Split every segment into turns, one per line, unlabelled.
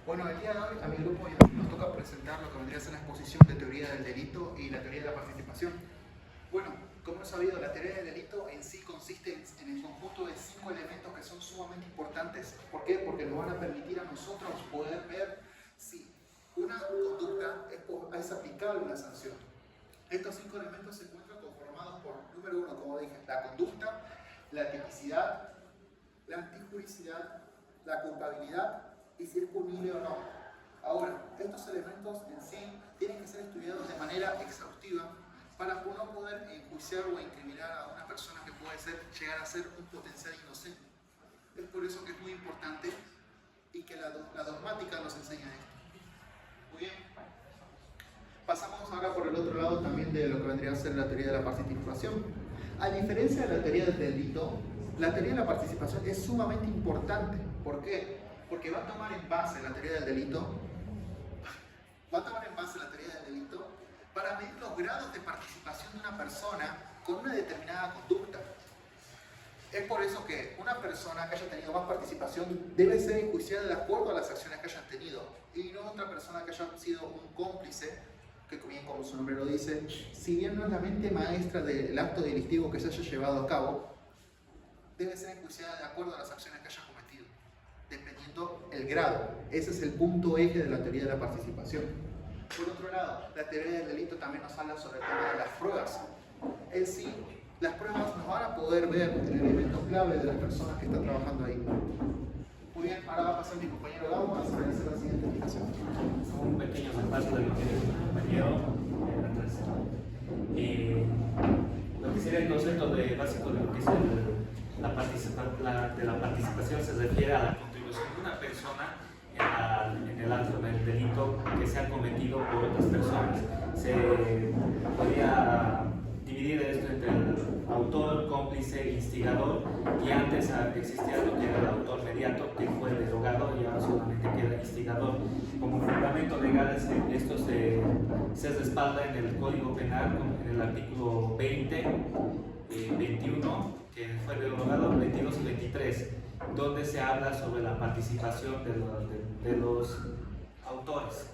Bueno, el día de hoy a mi grupo nos toca presentar lo que vendría a ser la exposición de teoría del delito y la teoría de la participación. Bueno, como es sabido, la teoría del delito en sí consiste en el conjunto de 5 elementos que son sumamente importantes. ¿Por qué? Porque nos van a permitir a nosotros poder ver si una conducta es aplicable una sanción. Estos 5 elementos se encuentran conformados por, número 1, como dije, la conducta, la tipicidad, la antijuricidad, la culpabilidad y si es punible o no. Ahora, estos elementos en sí tienen que ser estudiados de manera exhaustiva para uno poder enjuiciar o incriminar a una persona que puede llegar a ser un potencial inocente. Es por eso que es muy importante y que la dogmática nos enseña esto. Muy bien. Pasamos ahora por el otro lado también de lo que vendría a ser la teoría de la participación. A diferencia de la teoría del delito, la teoría de la participación es sumamente importante. ¿Por qué? Porque va a tomar en base la teoría del delito, para medir los grados de participación de una persona con una determinada conducta. Es por eso que una persona que haya tenido más participación debe ser enjuiciada de acuerdo a las acciones que hayan tenido y no otra persona que haya sido un cómplice, que bien como su nombre lo dice, si bien no es la mente maestra del acto delictivo que se haya llevado a cabo, debe ser enjuiciada de acuerdo a las acciones que haya cometido, dependiendo el grado. Ese es el punto eje de la teoría de la participación. Por otro lado, la teoría del delito también nos habla sobre el tema de las pruebas. En sí, las pruebas nos van a poder ver el elemento clave de las personas que están trabajando ahí. Muy bien, ahora va a pasar mi compañero Gabo a realizar la siguiente explicación.
Un pequeño repaso de lo que dijo mi compañero Andrés. Lo que sería el concepto básico de lo que es la participación se refiere a la contribución de una persona en el acto del delito que se ha cometido por otras personas. Se podría dividir esto entre el autor, cómplice, instigador, y antes existía lo que era el autor mediato, que fue derogado y ahora solamente queda instigador. Como fundamento legal, esto se respalda en el Código Penal, en el artículo 20, 21, que fue derogado, 22 y 23, donde se habla sobre la participación de los autores.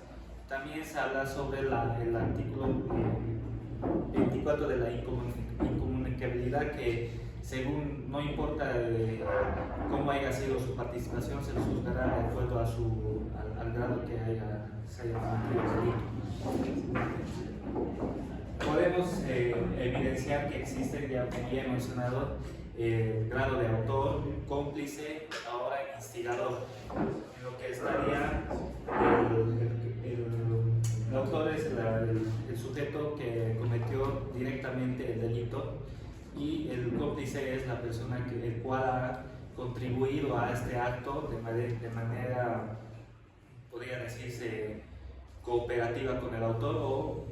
También se habla sobre el artículo 24 de la incomunicabilidad, que según no importa cómo haya sido su participación, se les juzgará de acuerdo al grado que se haya cometido el delito. Podemos evidenciar que existe, ya como ya he mencionado, grado de autor, cómplice, ahora instigador. En lo que estaría el autor es el sujeto que cometió directamente el delito, y el cómplice es la persona el cual ha contribuido a este acto de manera, podría decirse, cooperativa con el autor, o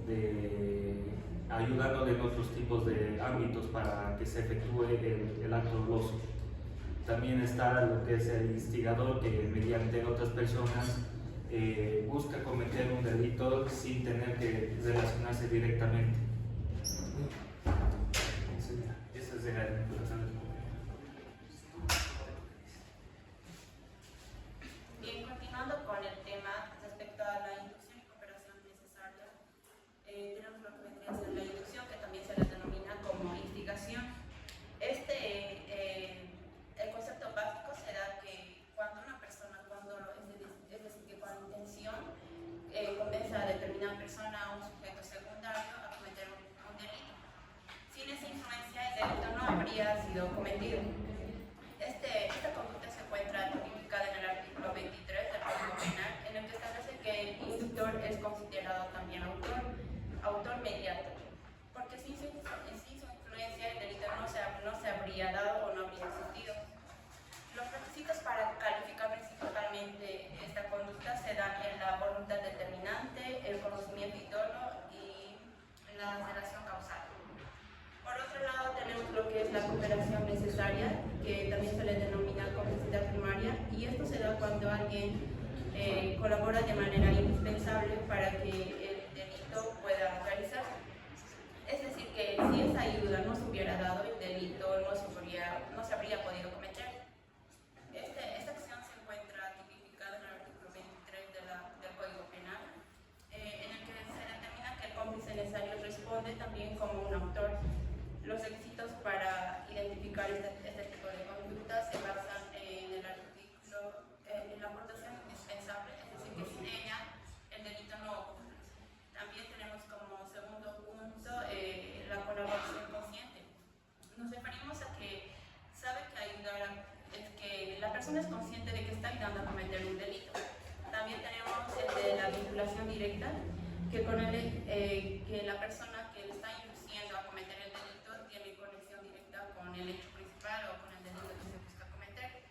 ayudándole en otros tipos de ámbitos para que se efectúe el acto doloso. También está lo que es el instigador, que mediante otras personas busca cometer un delito sin tener que relacionarse directamente. Esa es la explicación del problema.
Bien, continuando con el tema respecto a la inducción y cooperación necesaria, tenemos lo que vendría a ser la inducción, que también se le denomina como instigación. El concepto básico se da que cuando una persona, es decir, que con intención convence a determinada persona, a un sujeto secundario, a cometer un delito. Sin esa influencia, el delito no habría sido cometido. Esta conducta se encuentra tipificada en el artículo 23 del Código Penal, en el que establece que el inductor es considerado también autor mediato, porque sin su influencia el delito no se habría dado o no habría existido. Los requisitos para calificar principalmente esta conducta se dan en la voluntad determinante, el conocimiento idóneo y la relación causal. Por otro lado, tenemos lo que es la cooperación necesaria, que también se le denomina complejidad primaria, y esto se da cuando alguien colabora de manera indispensable para que el delito pueda realizarse. Es decir, que si esa ayuda no se hubiera dado, el delito no se habría podido cometer. Esta acción se encuentra tipificada en el artículo 23 persona es consciente de que está ayudando a cometer un delito. También tenemos el de la vinculación directa, que la persona que le está induciendo a cometer el delito tiene conexión directa con el hecho principal o con el delito que se busca cometer.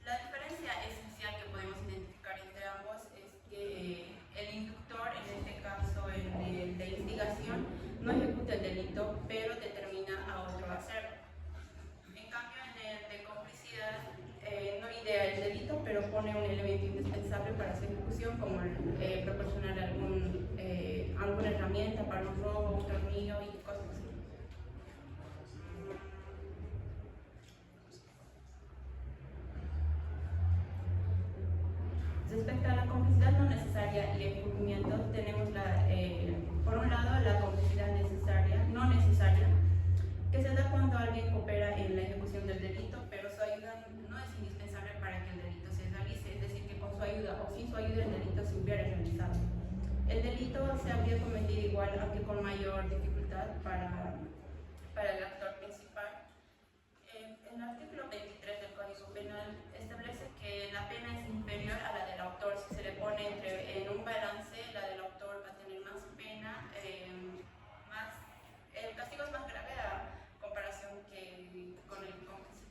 La diferencia esencial que podemos identificar entre ambos es que el inductor, en este caso el de instigación, no ejecuta el delito, pero determina a otro a hacerlo. En cambio, en el de complicidad, no idea el delito, pero pone un elemento indispensable para su ejecución, como proporcionar alguna herramienta para un robo, un tornillo y cosas así. Respecto a la complicidad no necesaria y el encubrimiento, tenemos por un lado la complicidad no necesaria, que se da cuando alguien coopera en la ejecución del delito, pero su ayuda no es indispensable para que el delito se realice, es decir, que con su ayuda o sin su ayuda el delito se hubiera realizado. El delito se habría cometido igual, aunque con mayor dificultad para el actor principal. En el artículo 23 del Código Penal establece que la pena es inferior a la del autor. Si se le pone en un balance, la del autor va a tener más pena, el castigo es más grave a comparación que con el cómplice.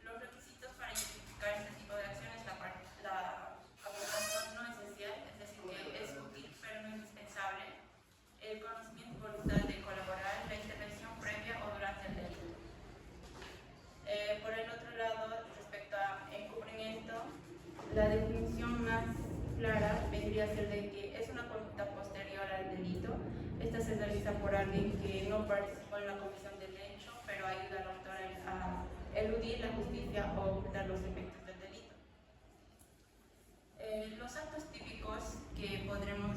Los requisitos para identificar este tipo de acciones, la aportación no esencial, es decir, que es útil pero no indispensable, el conocimiento y voluntad de colaborar, la intervención previa o durante el delito. Por el otro lado, respecto a encubrimiento, la definición más clara vendría a ser de que es una conducta posterior al delito. Esta se realiza por alguien que no participó en la comisión del hecho, pero ayuda al autor a eludir la justicia o ocultar los efectos del delito. Los actos típicos que podríamos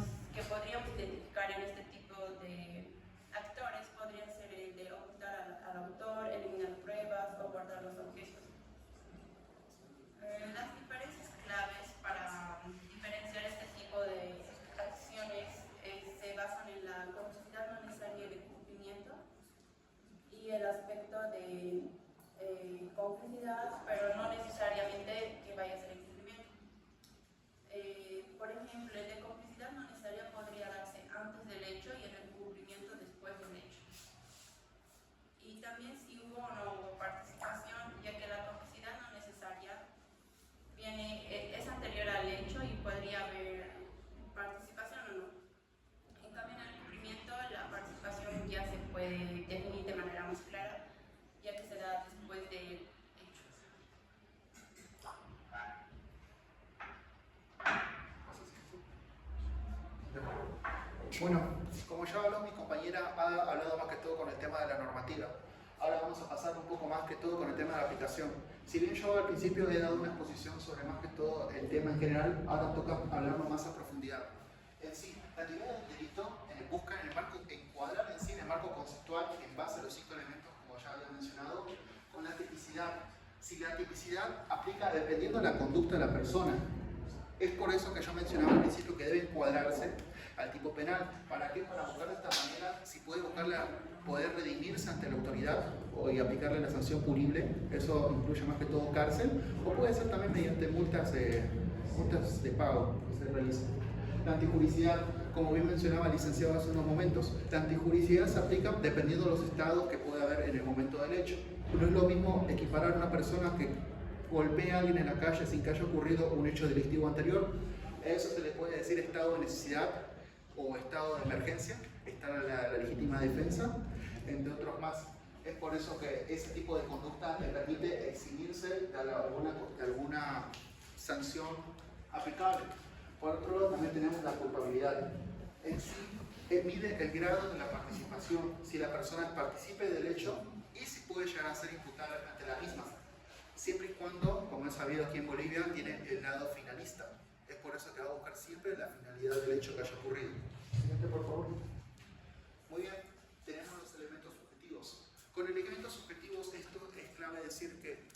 identificar en este tipo de actores podrían ser el de ocultar al autor, eliminar pruebas o guardar los objetos. Las diferencias claves para diferenciar este tipo de acciones se basan en la complicidad no necesaria de cumplimiento y el aspecto de complicidad, pero no necesariamente que vaya a ser incumplimiento. Por ejemplo, el de complicidad no necesaria podría darse antes del hecho y el encubrimiento después del hecho. Y también si hubo o no hubo participación, ya que la complicidad no necesaria es anterior al hecho y podría haber participación o no. En cambio, en el encubrimiento la participación ya se puede definir de manera más clara, ya que se da después del hecho.
Bueno, como ya habló mi compañera, ha hablado más que todo con el tema de la normativa. Ahora vamos a pasar un poco más que todo con el tema de la aplicación. Si bien yo al principio he dado una exposición sobre más que todo el tema en general, ahora toca hablarlo más a profundidad. En sí, la teoría del delito busca en el marco, encuadrar en sí en el marco conceptual en base a los 5 elementos, como ya había mencionado, con la tipicidad. Si la tipicidad aplica dependiendo de la conducta de la persona. Es por eso que yo mencionaba al principio que debe encuadrarse al tipo penal. ¿Para qué? Para buscar de esta manera, si puede poder redimirse ante la autoridad y aplicarle la sanción punible. Eso incluye más que todo cárcel, o puede ser también mediante multas de pago que se realicen. La antijuricidad, como bien mencionaba el licenciado hace unos momentos, la antijuricidad se aplica dependiendo de los estados que puede haber en el momento del hecho. No es lo mismo equiparar a una persona que golpea a alguien en la calle sin que haya ocurrido un hecho delictivo anterior. A eso se le puede decir estado de necesidad o estado de emergencia, está la legítima defensa, entre otros más. Es por eso que ese tipo de conducta le permite eximirse de alguna sanción aplicable. Por otro lado, también tenemos la culpabilidad. En sí, mide el grado de la participación, si la persona participe del hecho y si puede llegar a ser imputada ante la misma. Siempre y cuando, como es sabido aquí en Bolivia, tiene el lado finalista. Es por eso que va a buscar siempre la finalidad del hecho que haya ocurrido. Siguiente, por favor. Muy bien, tenemos los elementos subjetivos. Con elementos subjetivos, esto es clave decir que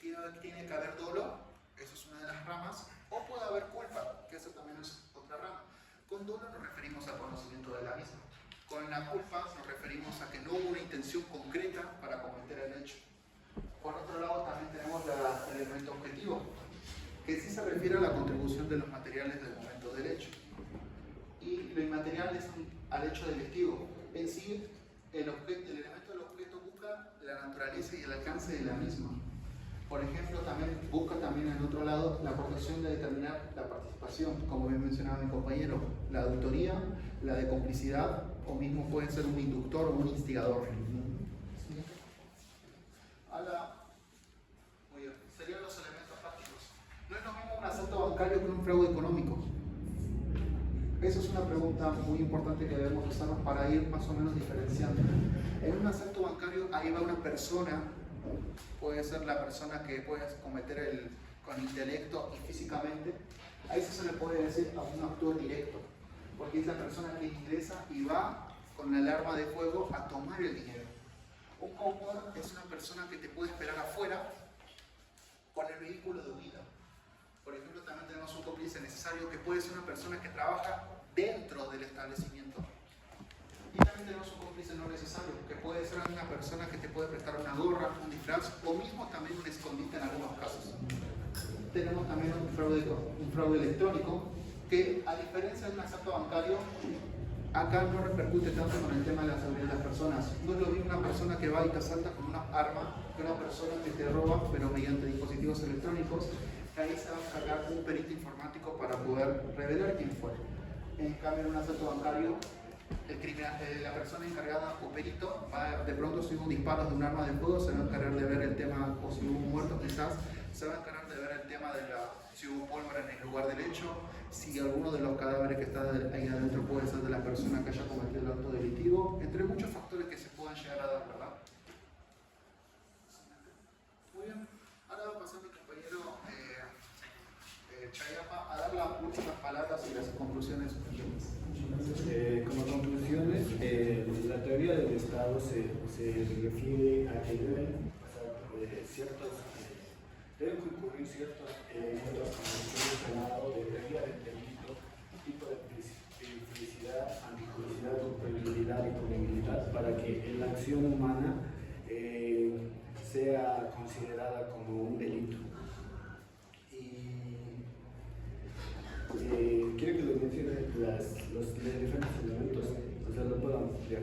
tiene que haber dolo, eso es una de las ramas, o puede haber culpa, que eso también es otra rama. Con dolo nos referimos al conocimiento de la misma. Con la culpa nos referimos a que no hubo una intención concreta para cometer el hecho. Por otro lado, también tenemos el elemento refiere a la contribución de los materiales del momento del hecho. Y lo inmaterial es al hecho delictivo. En sí, el elemento del objeto busca la naturaleza y el alcance de la misma. Por ejemplo, también busca también en otro lado la protección de determinar la participación, como bien mencionaba mi compañero, la de autoría, la de complicidad, o mismo puede ser un inductor o un instigador. Muy bien, serían los elementos prácticos. No es lo mismo un asalto bancario que un fraude económico. Esa es una pregunta muy importante que debemos hacernos para ir más o menos diferenciando. En un asalto bancario ahí va una persona, puede ser la persona que puede cometer con intelecto y físicamente. A eso se le puede decir a un actor directo, porque es la persona que ingresa y va con el arma de fuego a tomar el dinero. Un comprador es una persona que te puede esperar afuera con el vehículo de huida. Por ejemplo, también tenemos un cómplice necesario que puede ser una persona que trabaja dentro del establecimiento. Y también tenemos un cómplice no necesario, que puede ser una persona que te puede prestar una gorra, un disfraz o mismo también un escondite en algunos casos. Tenemos también un fraude electrónico que, a diferencia de un asalto bancario, acá no repercute tanto con el tema de la seguridad de las personas. No es lo mismo una persona que va y te asalta con una arma que una persona que te roba, pero mediante dispositivos electrónicos. Ahí se va a encargar un perito informático para poder revelar quién fue. En cambio, en un asalto bancario, la persona encargada o perito va, de pronto, si hubo disparos de un arma de fuego, se va a encargar de ver el tema, o si hubo muertos quizás, se va a encargar de ver el tema de si hubo pólvora en el lugar del hecho, si alguno de los cadáveres que está ahí adentro puede ser de la persona que haya cometido el acto delictivo, entre muchos factores que se puedan llegar a dar, ¿verdad? Muy bien, ahora va a pasar mi compañero Chayapa a dar las últimas palabras y las conclusiones.
Como conclusiones, la teoría del Estado se refiere a que deben concurrir ciertos elementos como el Senado de teoría del delito, tipo de felicidad, antijudicidad, culpabilidad y punibilidad para que la acción humana sea considerada como un delito. Quiero que les mencione los diferentes elementos, o sea, lo puedo ampliar.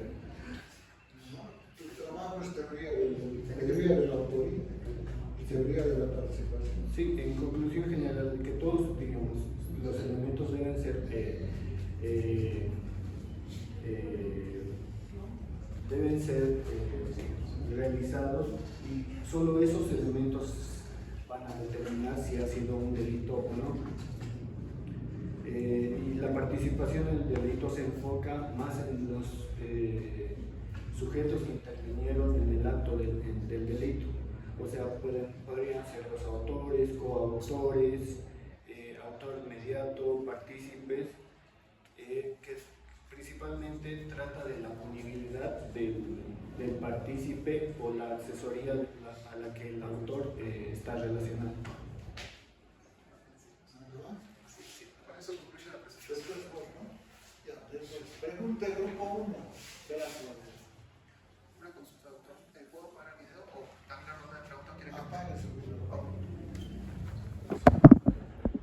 Tomamos teoría de la autoría y teoría de la participación.
Sí, en conclusión general, que todos, digamos, los elementos deben ser realizados y solo esos elementos van a determinar si ha sido un delito o no. Y la participación en el delito se enfoca más en los sujetos que intervinieron en el acto del delito. O sea, podrían ser los autores, coautores, autor inmediato, partícipes, que principalmente trata de la punibilidad del partícipe o la asesoría a la que el autor está relacionado.
Pregunta grupo 1.
Una consulta, doctor. ¿Puedo parar el video o también la ronda de preguntas? ¿Quiere que
Apague su video.